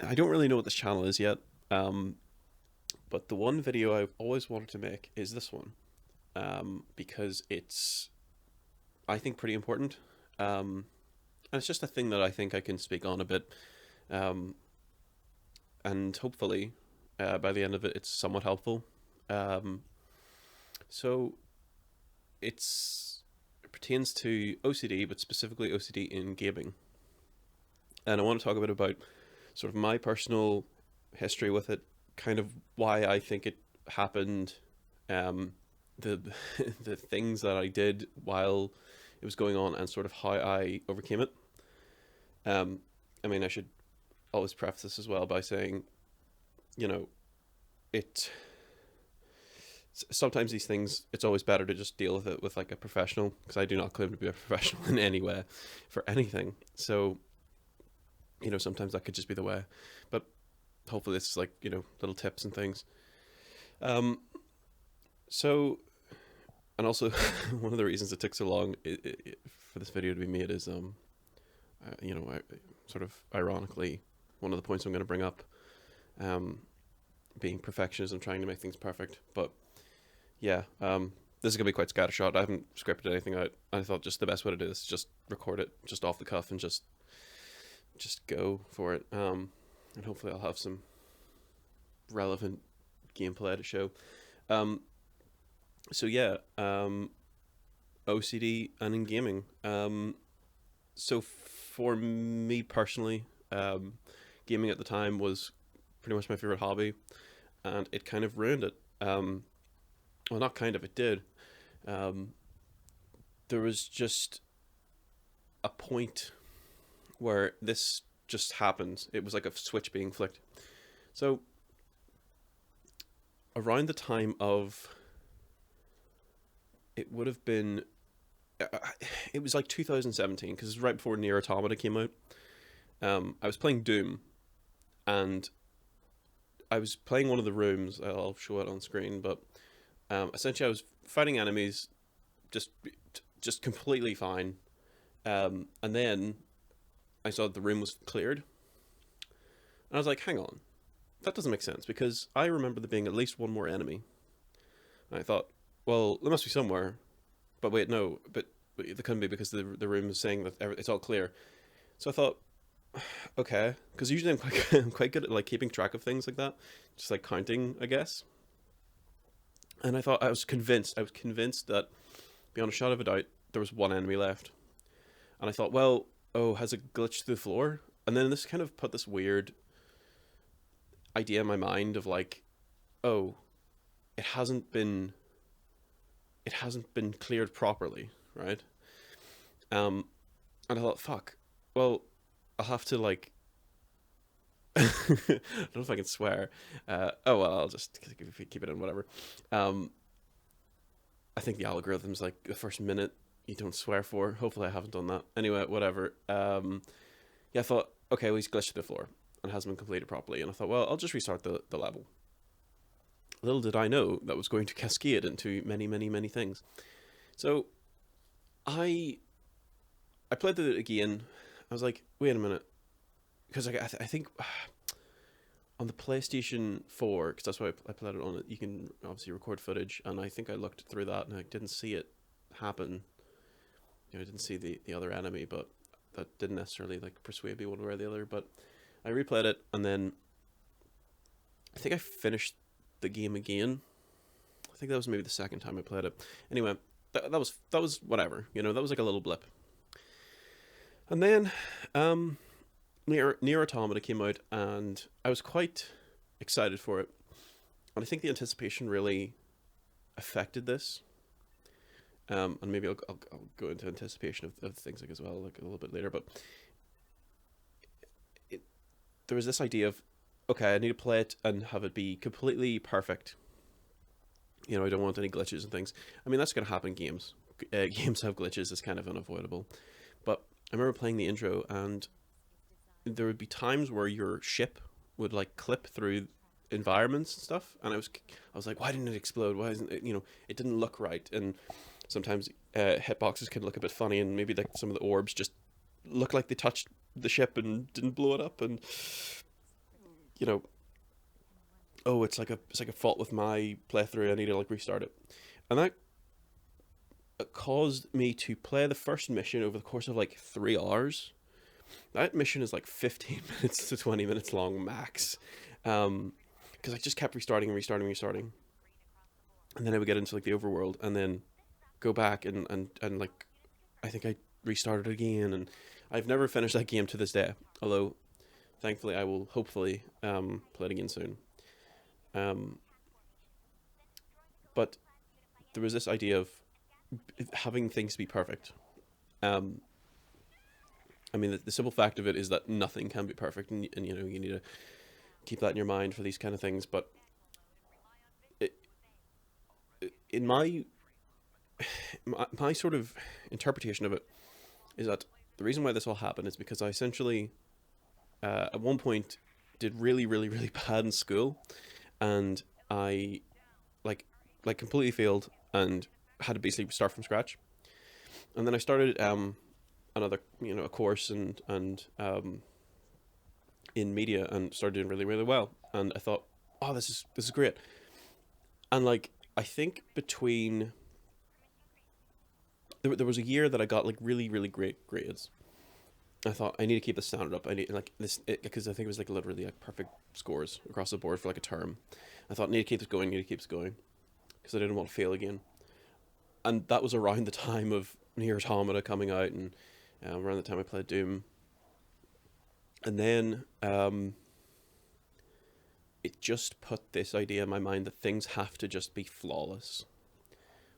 I don't really know what this channel is yet, um, but the one video I've always wanted to make is this one, because it's, I think, pretty important. And it's just a thing that I think I can speak on a bit, um, and hopefully, by the end of it, it's somewhat helpful. Um, so it pertains to OCD, but specifically OCD in gaming. And I want to talk a bit about sort of my personal history with it, kind of why I think it happened, um, the the things that I did while it was going on, and sort of how I overcame it. Um, I mean, I should always preface this as well by saying, you know, it sometimes these things, it's always better to just deal with it with like a professional, because I do not claim to be a professional in any way for anything. So sometimes that could just be the way, but hopefully it's like little tips and things. Um, so and also one of the reasons it took so long for this video to be made is sort of ironically one of the points I'm going to bring up, um, being perfectionism, trying to make things perfect. But yeah, this is gonna be quite scattershot. I haven't scripted anything out. I thought just the best way to do this is just record it just off the cuff and just go for it. And hopefully I'll have some relevant gameplay to show. Um, so yeah, OCD and in gaming. So for me personally, gaming at the time was pretty much my favorite hobby, and it kind of ruined it. Well, not kind of, it did. Um, there was just a point where this just happened. It was like a switch being flicked. So around the time of, it would have been, it was like 2017, because it was right before Nier Automata came out. I was playing Doom, and I was playing one of the rooms. I'll show it on screen, but essentially I was fighting enemies, just just completely fine. And then I saw the room was cleared, and I was like, "Hang on, that doesn't make sense," because I remember there being at least one more enemy. And I thought, well, there must be somewhere. But wait, no, but there couldn't be, because the room is saying that it's all clear. So I thought, okay, because usually I'm quite I'm quite good at like keeping track of things like that, just like counting, I guess. And I thought, I was convinced that beyond a shadow of a doubt there was one enemy left. And I thought, well, oh, has it glitched through the floor? And then this kind of put this weird idea in my mind of like, oh, it hasn't been it hasn't been cleared properly, right? Um, and I thought, fuck. Well, I'll have to like. I don't know if I can swear. Oh well, I'll just keep it in, whatever. Um, I think the algorithm's like the first minute you don't swear for. Hopefully, I haven't done that. Anyway, whatever. Yeah, I thought, okay, well, he's glitched to the floor and hasn't been completed properly. And I thought, well, I'll just restart the level. Little did I know that was going to cascade into many, many, many things. So I I played it again. I was like, wait a minute, because I think on the PlayStation 4, because that's why I played it on it, you can obviously record footage, and I think I looked through that and I didn't see it happen. I didn't see the other enemy, but that didn't necessarily like persuade me one way or the other. But I replayed it, and then I think I finished the game again. I think that was maybe the second time I played it. Anyway, that was whatever. That was like a little blip. And then Nier Automata came out, and I was quite excited for it. And I think the anticipation really affected this. And maybe I'll go into anticipation of things like as well, like a little bit later. But it, there was this idea of, okay, I need to play it and have it be completely perfect. I don't want any glitches and things. I mean, that's going to happen in games. Games have glitches, it's kind of unavoidable. But I remember playing the intro, and there would be times where your ship would like clip through environments and stuff, and I was like, why didn't it explode? Why isn't it? It didn't look right. And sometimes hitboxes can look a bit funny, and maybe like some of the orbs just look like they touched the ship and didn't blow it up. And you know, oh, it's like a fault with my playthrough. I need to like restart it, and that caused me to play the first mission over the course of like 3 hours. That mission is like 15 minutes to 20 minutes long max, because I just kept restarting and restarting and restarting, and then I would get into like the overworld, and then go back and like I think I restarted again, and I've never finished that game to this day. Although, thankfully, I will hopefully play it again soon. Um, but there was this idea of having things be perfect. Um, I mean, the simple fact of it is that nothing can be perfect, and you know you need to keep that in your mind for these kind of things. But it, in my sort of interpretation of it is that the reason why this all happened is because I essentially at one point did really really really bad in school, and I like like completely failed and had to basically start from scratch. And then I started another a course and in media, and started doing really really well. And I thought, oh, this is great. And like I think between there was a year that I got like really really great grades. I thought I need to keep the standard up. I need like this because I think it was like literally like perfect scores across the board for like a term. I thought I need to keep this going, need to keep this going because I didn't want to fail again. And that was around the time of Nier Automata coming out, and around the time I played Doom. And then it just put this idea in my mind that things have to just be flawless,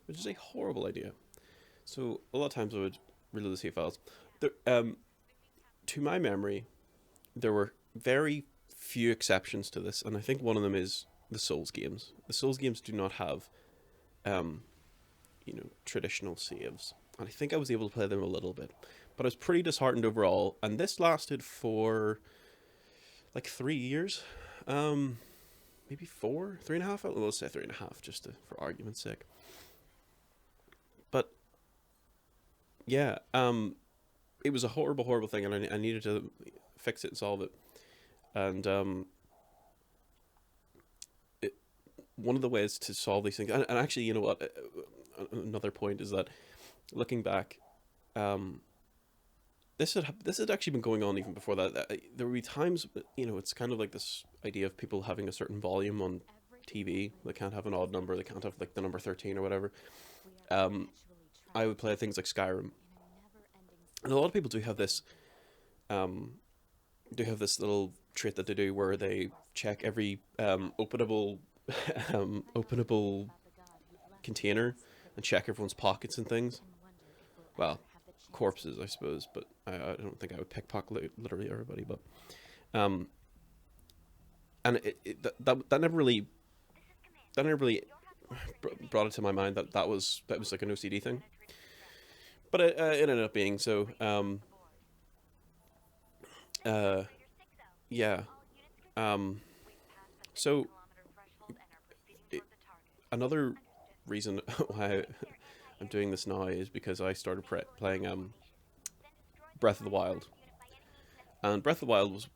which is a horrible idea. So a lot of times I would reload the save files. There, to my memory, there were very few exceptions to this, and I think one of them is the Souls games. The Souls games do not have, um, traditional saves, and I think I was able to play them a little bit, but I was pretty disheartened overall. And this lasted for like 3 years, maybe four, 3.5. Let's say 3.5, just for argument's sake. But yeah, it was a horrible, horrible thing, and I needed to fix it and solve it. And one of the ways to solve these things, and actually, you know what? Another point is that looking back, um, this had actually been going on even before that. There would be times, it's kind of like this idea of people having a certain volume on TV. They can't have an odd number. They can't have like the number 13 or whatever. Um, I would play things like Skyrim, and a lot of people um, do have this little trait that they do where they check every openable openable container and check everyone's pockets and things. Well, corpses, I suppose, but I don't think I would pickpocket literally everybody. But um, and that never really brought it to my mind that that was like an OCD thing. But it ended up being so. Uh, yeah. Um, so it, another reason why I'm doing this now is because I started playing Breath of the Wild, and Breath of the Wild was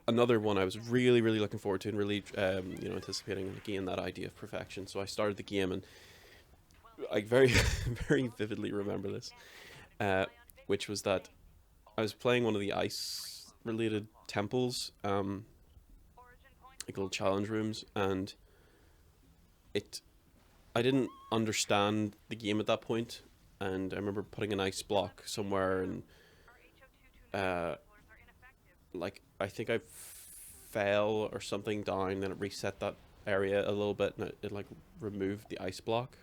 another one I was really really looking forward to, and really anticipating again that idea of perfection. So I started the game, and I very very vividly remember this, uh, which was that I was playing one of the ice related temples, like little challenge rooms, and it I didn't understand the game at that point, and I remember putting an ice block somewhere, and uh, like I think I fell or something down, then it reset that area a little bit, and it like removed the ice block.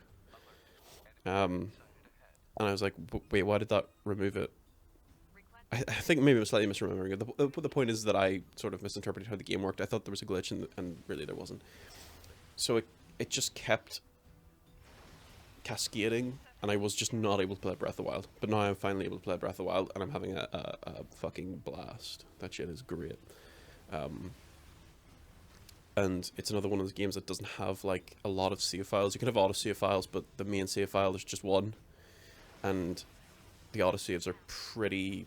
Um, and I was like, wait, why did that remove it? I think maybe I'm slightly misremembering it. The point is that I sort of misinterpreted how the game worked. I thought there was a glitch, and really there wasn't. So it just kept cascading, and I was just not able to play Breath of the Wild. But now I'm finally able to play Breath of the Wild, and I'm having a fucking blast. That shit is great. Um, and it's another one of those games that doesn't have like a lot of save files. You can have auto save files, but the main save file is just one, and the auto saves are pretty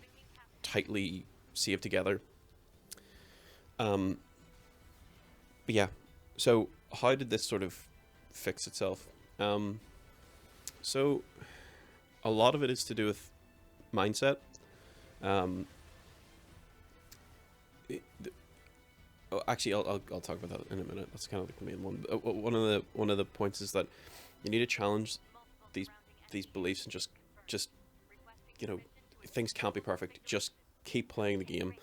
tightly saved together. Um, But yeah, so how did this sort of fix itself? Um, so a lot of it is to do with mindset. Um, oh, actually, I'll talk about that in a minute. That's kind of like the main one. One of the points is that you need to challenge these these beliefs and just you know, things can't be perfect. Just keep playing the game.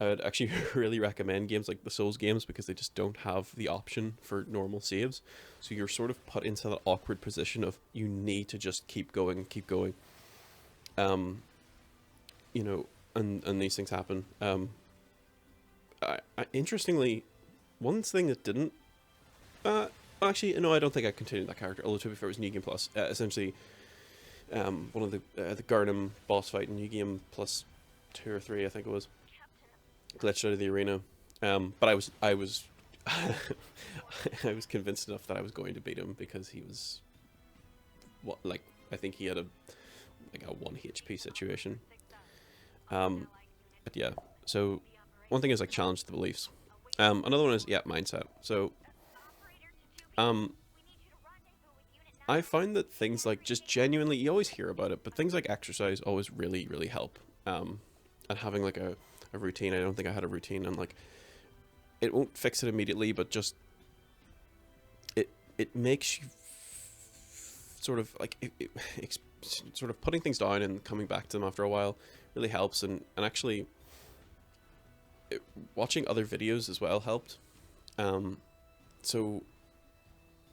I would actually really recommend games like the Souls games because they just don't have the option for normal saves. So you're sort of put into that awkward position of you need to just keep going, keep going. Um, you know, and these things happen. Interestingly, one thing that didn't. Uh, actually, no, I don't think I continued that character. Although to be fair, it was New Game Plus. Essentially, one of the Garnham boss fight in New Game Plus 2 or 3, I think it was, glitched out of the arena. But I was I was convinced enough that I was going to beat him because he was what like I think he had a like a 1 HP situation. But yeah, so one thing is like challenge the beliefs. Another one is yeah mindset. So um, I find that things like just genuinely you always hear about it, but things like exercise always really help. And having like a routine. I don't think I had a routine, and like it won't fix it immediately, but just it makes you sort of like sort of putting things down and coming back to them after a while really helps, and actually watching other videos as well helped. So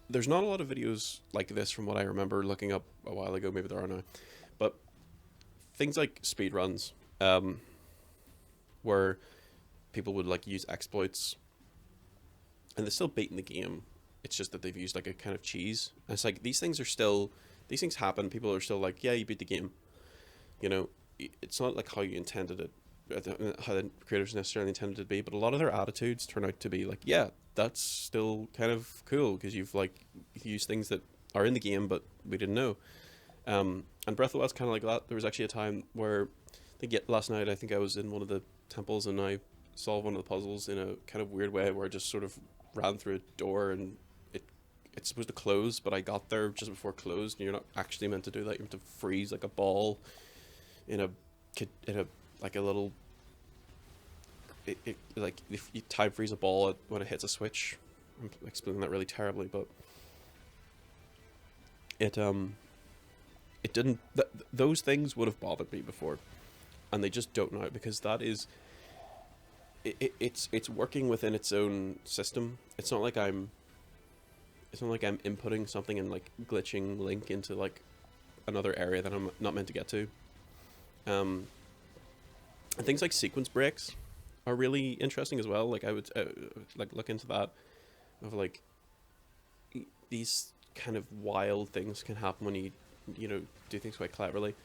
there's not a lot of videos like this from what I remember looking up a while ago. Maybe there are now, but things like speed runs, where people would like use exploits and they're still beating the game. It's just that they've used like a kind of cheese. And it's like these things happen. People are still like, yeah, you beat the game. You know, it's not like how you intended it, how the creators necessarily intended it to be. But a lot of their attitudes turn out to be like, yeah, that's still kind of cool because you've like used things that are in the game but we didn't know. And Breath of the Wild's kind of like that. There was actually a time where I think last night I think I was in one of the temples and I solved one of the puzzles in a kind of weird way where I just sort of ran through a door and it's supposed to close, but I got there just before it closed, and you're not actually meant to do that. You're meant to freeze like a ball in a like a little like if you time freeze a ball when it hits a switch. I'm explaining that really terribly, but it it didn't. Those things would have bothered me before, and they just don't now because that is it's working within its own system. It's not like I'm inputting something and like glitching Link into like another area that I'm not meant to get to. And things like sequence breaks are really interesting as well. Like I would like look into that of like these kind of wild things can happen when you know do things quite cleverly.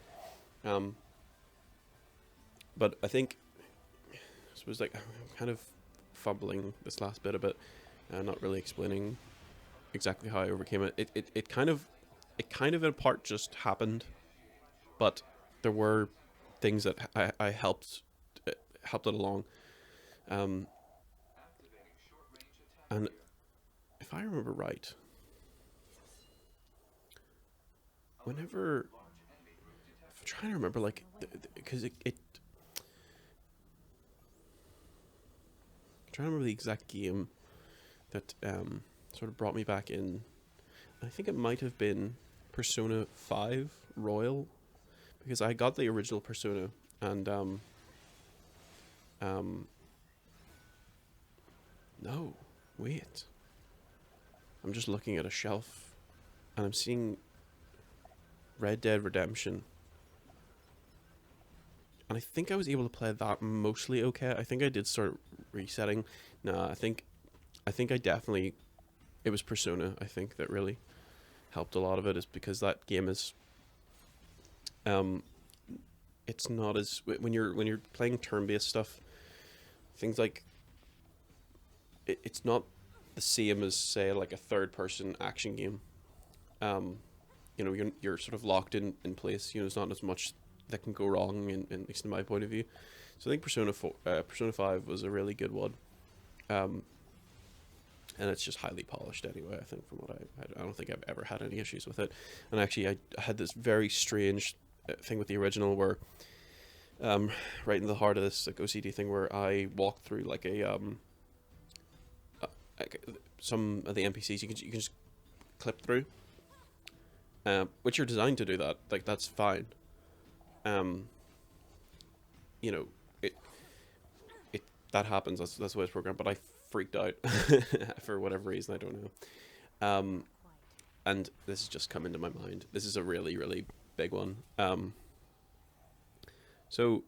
But I think I suppose like I'm kind of fumbling this last bit a bit, not really explaining exactly how I overcame it. It kind of in part just happened, but there were things that I helped it along. Um, and if I remember right, whenever I'm trying to remember, like because it I'm trying to remember the exact game that sort of brought me back in. I think it might have been Persona 5 Royal because I got the original Persona and um no, wait. I'm just looking at a shelf and I'm seeing Red Dead Redemption. And I think I was able to play that mostly okay. I think I did start resetting. Nah, I think I definitely it was Persona, I think, that really helped a lot of it is because that game is um it's not as when you're playing turn-based stuff, things like it's not the same as say like a third person action game. Um you know, you're sort of locked in place, you know, there's not as much that can go wrong in at least in my point of view. So I think Persona 5 was a really good one. Um and it's just highly polished anyway. I think from what I don't think I've ever had any issues with it. And actually, I had this very strange thing with the original where, right in the heart of this like OCD thing, where I walked through like like some of the NPCs you can just clip through, which are designed to do that. Like that's fine. Um, you know, it that happens. That's the way it's programmed. But I freaked out for whatever reason. I don't know. And this has just come into my mind. This is a really, really big one. So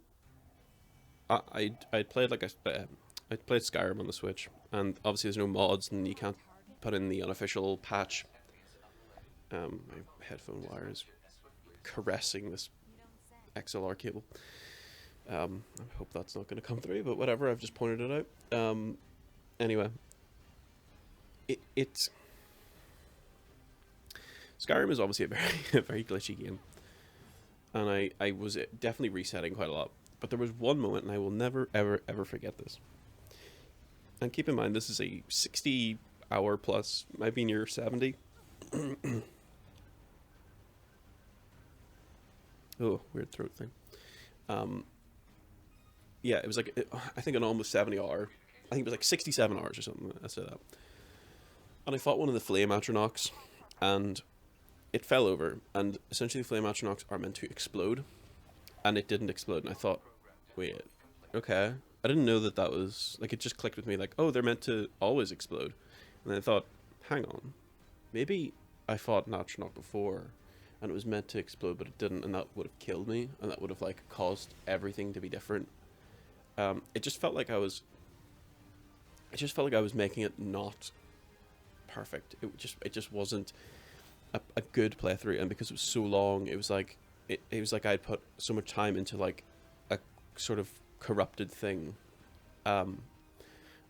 I played like I played Skyrim on the Switch, and obviously there's no mods, and you can't put in the unofficial patch. My headphone wire is caressing this XLR cable. I hope that's not going to come through, but whatever. I've just pointed it out. Anyway, it Skyrim is obviously a very a very glitchy game, and I was definitely resetting quite a lot. But there was one moment, and I will never ever ever forget this. And keep in mind, this is a 60-hour plus, might be near 70. Oh, weird throat thing. Yeah, it was like I think an almost 70-hour. I think it was like 67 hours or something. I said that. And I fought one of the flame atronachs, and it fell over. And essentially, the flame atronachs are meant to explode, and it didn't explode. And I thought, wait, okay. I didn't know that was like, it just clicked with me like, oh, they're meant to always explode. And then I thought, hang on, maybe I fought an atronach before, and it was meant to explode, but it didn't, and that would have killed me, and that would have like caused everything to be different. It just felt like I was making it not perfect. It just wasn't a good playthrough, and because it was so long, it was like I'd put so much time into like a sort of corrupted thing. And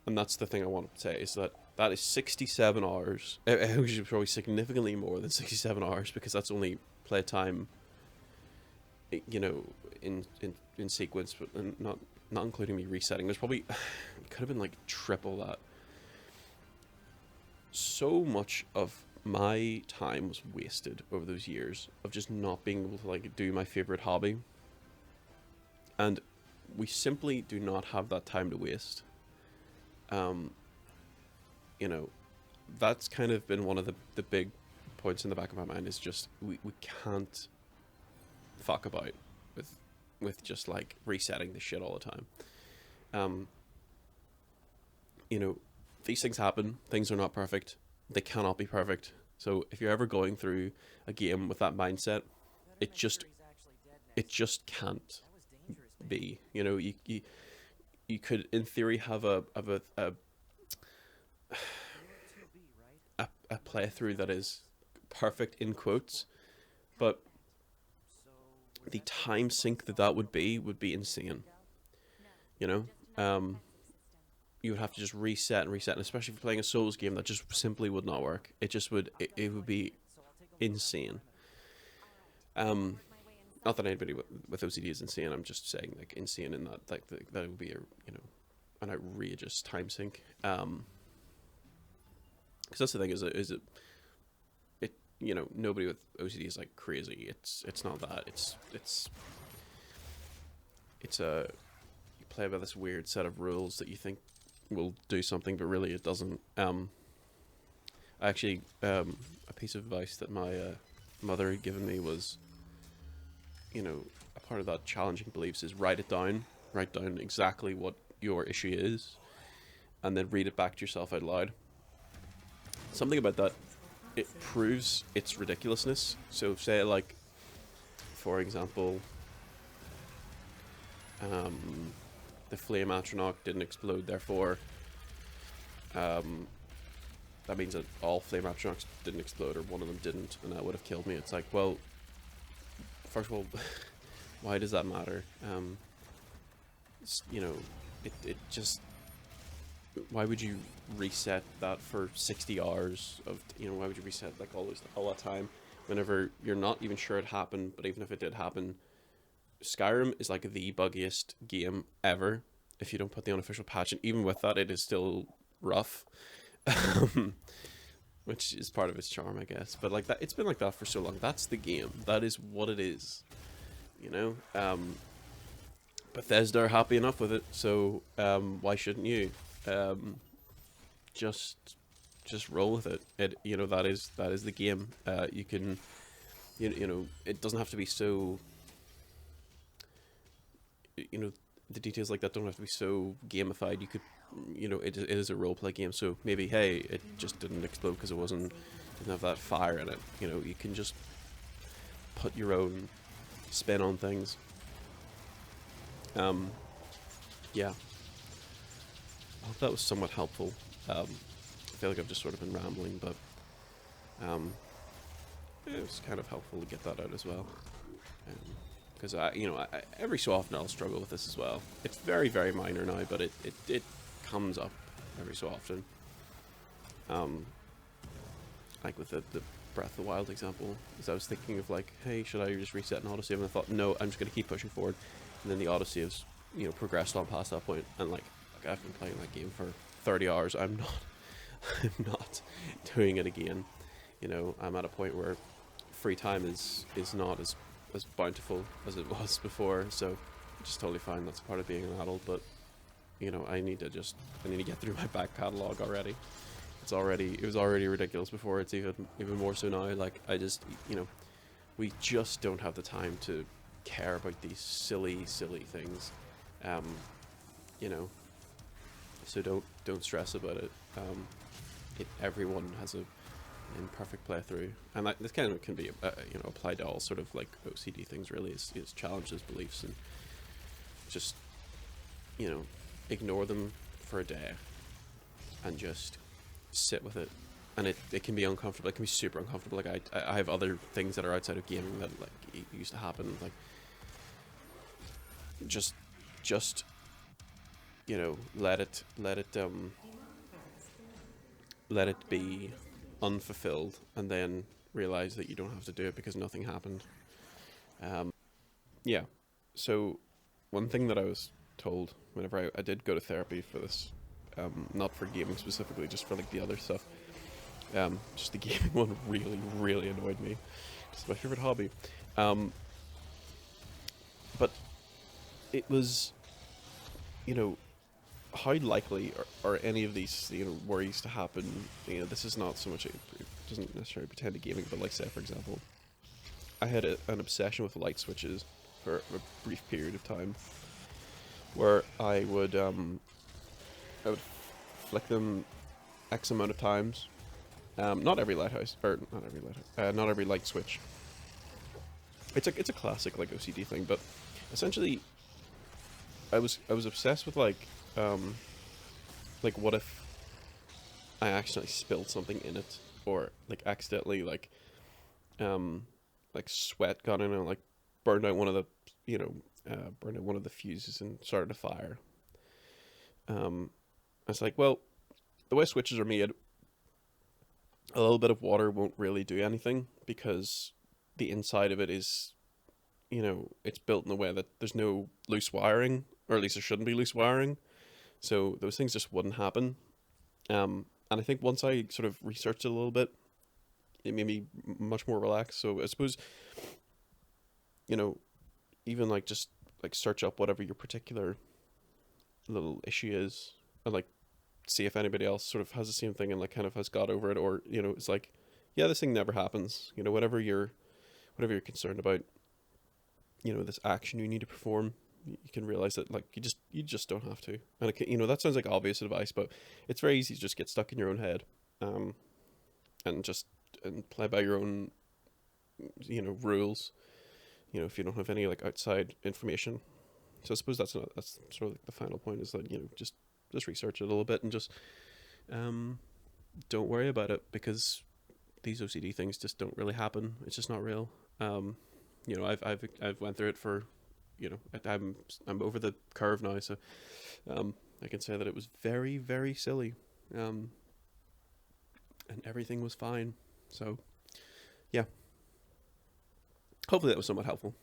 that's the thing I want to say, is that is 67 hours. Which is probably significantly more than 67 hours, because that's only playtime, you know, in sequence, but not including me resetting. There's probably, it could have been like triple that. So much of my time was wasted over those years of just not being able to like do my favorite hobby, and we simply do not have that time to waste. You know, that's kind of been one of the big points in the back of my mind, is just we can't fuck about with just like resetting the shit all the time. You know, these things happen. Things are not perfect. They cannot be perfect. So if you're ever going through a game with that mindset, it just can't be. You know, you could in theory have a playthrough that is perfect in quotes, but the time sink that would be insane. You know, you would have to just reset, and especially if you're playing a Souls game, that just simply would not work. It just would, it would be insane. Not that anybody with OCD is insane. I'm just saying, like, insane in that, like, that would be an outrageous time sink. Because that's the thing, is it you know, nobody with OCD is like crazy. It's not that. It's you play by this weird set of rules that you think will do something, but really it doesn't. Actually, a piece of advice that my mother had given me was, you know, a part of that challenging beliefs is write down exactly what your issue is, and then read it back to yourself out loud. Something about that, it proves its ridiculousness. So say, like, for example, the flame atronach didn't explode, therefore that means that all flame atronachs didn't explode, or one of them didn't, and that would have killed me. It's like, well, first of all, why does that matter? You know, it just, why would you reset that for 60 hours of, you know, why would you reset like all that time whenever you're not even sure it happened? But even if it did happen, Skyrim is like the buggiest game ever if you don't put the unofficial patch, and even with that, it is still rough. which is part of its charm, I guess. But like that, it's been like that for so long. That's the game. That is what it is. You know, Bethesda are happy enough with it, so why shouldn't you? Um, just just roll with it. That is the game. You can, it doesn't have to be so. You know, the details like that don't have to be so gamified. You could, it is a role play game, so maybe hey, it just didn't explode because it didn't have that fire in it. You can just put your own spin on things. Um, yeah, I hope that was somewhat helpful. I feel like I've just sort of been rambling, but it was kind of helpful to get that out as well. Because every so often I'll struggle with this as well. It's very, very minor now, but it comes up every so often. Like with the Breath of the Wild example, as I was thinking of like, hey, should I just reset an autosave? And I thought, no, I'm just going to keep pushing forward. And then the autosaves, progressed on past that point, and like I've been playing that game for 30 hours. I'm not doing it again. I'm at a point where free time is not as bountiful as it was before, so just totally fine. That's part of being an adult, but I need to get through my back catalog already. It was already ridiculous before. It's even more so now. Like I just we just don't have the time to care about these silly things. So don't stress about it. Everyone has an imperfect playthrough, and this kind of can be applied to all sort of like OCD things. Really, is challenges, beliefs, and just ignore them for a day and just sit with it. And it can be uncomfortable. It can be super uncomfortable. Like I have other things that are outside of gaming that like it used to happen. Like just let it be unfulfilled, and then realize that you don't have to do it because nothing happened. Yeah. So one thing that I was told whenever I did go to therapy for this, not for gaming specifically, just for like the other stuff. Just the gaming one really, really annoyed me. It's my favorite hobby. But it was, how likely are any of these, worries to happen? This is not so much, it doesn't necessarily pertain to gaming, but like say, for example, I had an obsession with light switches for a brief period of time where I would flick them X amount of times. Not every lighthouse, or not every light switch. It's a classic like OCD thing, but essentially, I was obsessed with like what if I accidentally spilled something in it, or like accidentally like sweat got in and like burned out one of the fuses and started a fire. It's like, well, the way switches are made, a little bit of water won't really do anything because the inside of it is, it's built in a way that there's no loose wiring, or at least there shouldn't be loose wiring. So those things just wouldn't happen. And I think once I sort of researched it a little bit, it made me much more relaxed. So I suppose, even like just like search up whatever your particular little issue is, and like see if anybody else sort of has the same thing and like kind of has got over it, or it's like, yeah, this thing never happens. Whatever you're concerned about, this action you need to perform, you can realize that like you just don't have to. And that sounds like obvious advice, but it's very easy to just get stuck in your own head, and play by your own rules, if you don't have any like outside information. So I suppose that's sort of like the final point, is that just research it a little bit and just don't worry about it, because these OCD things just don't really happen. It's just not real. I've went through it for, I'm over the curve now, so I can say that it was very, very silly, and everything was fine. So yeah, hopefully that was somewhat helpful.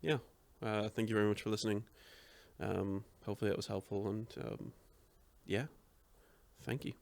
Yeah, thank you very much for listening. Hopefully that was helpful, and yeah, Thank you.